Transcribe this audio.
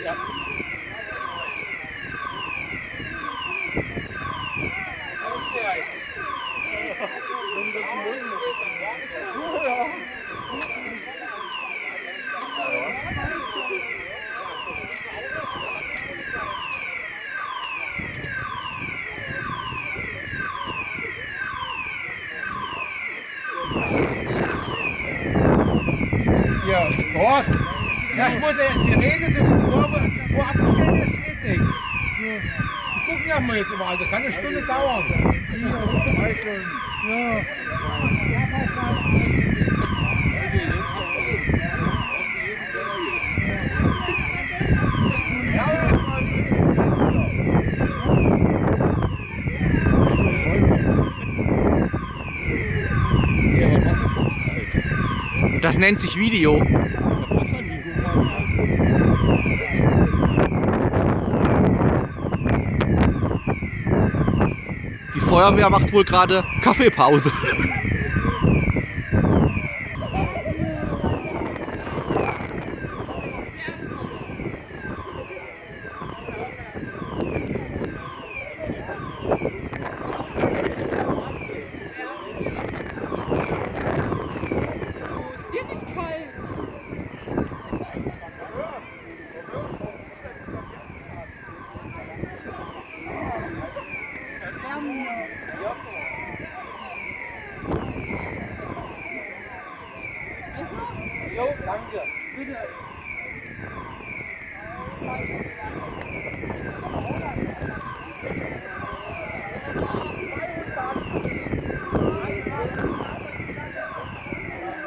Ja. Ja, Gott! Erst mal die Rede zum Vorabgestellt ist, geht nichts. Die gucken ja mal jetzt überall, das kann eine Stunde dauern. Ja, 3 Stunden. Ja. Das nennt sich Video. Die Feuerwehr macht wohl gerade Kaffeepause. Ist dir nicht kalt? Jo, danke. Bitte. Ja.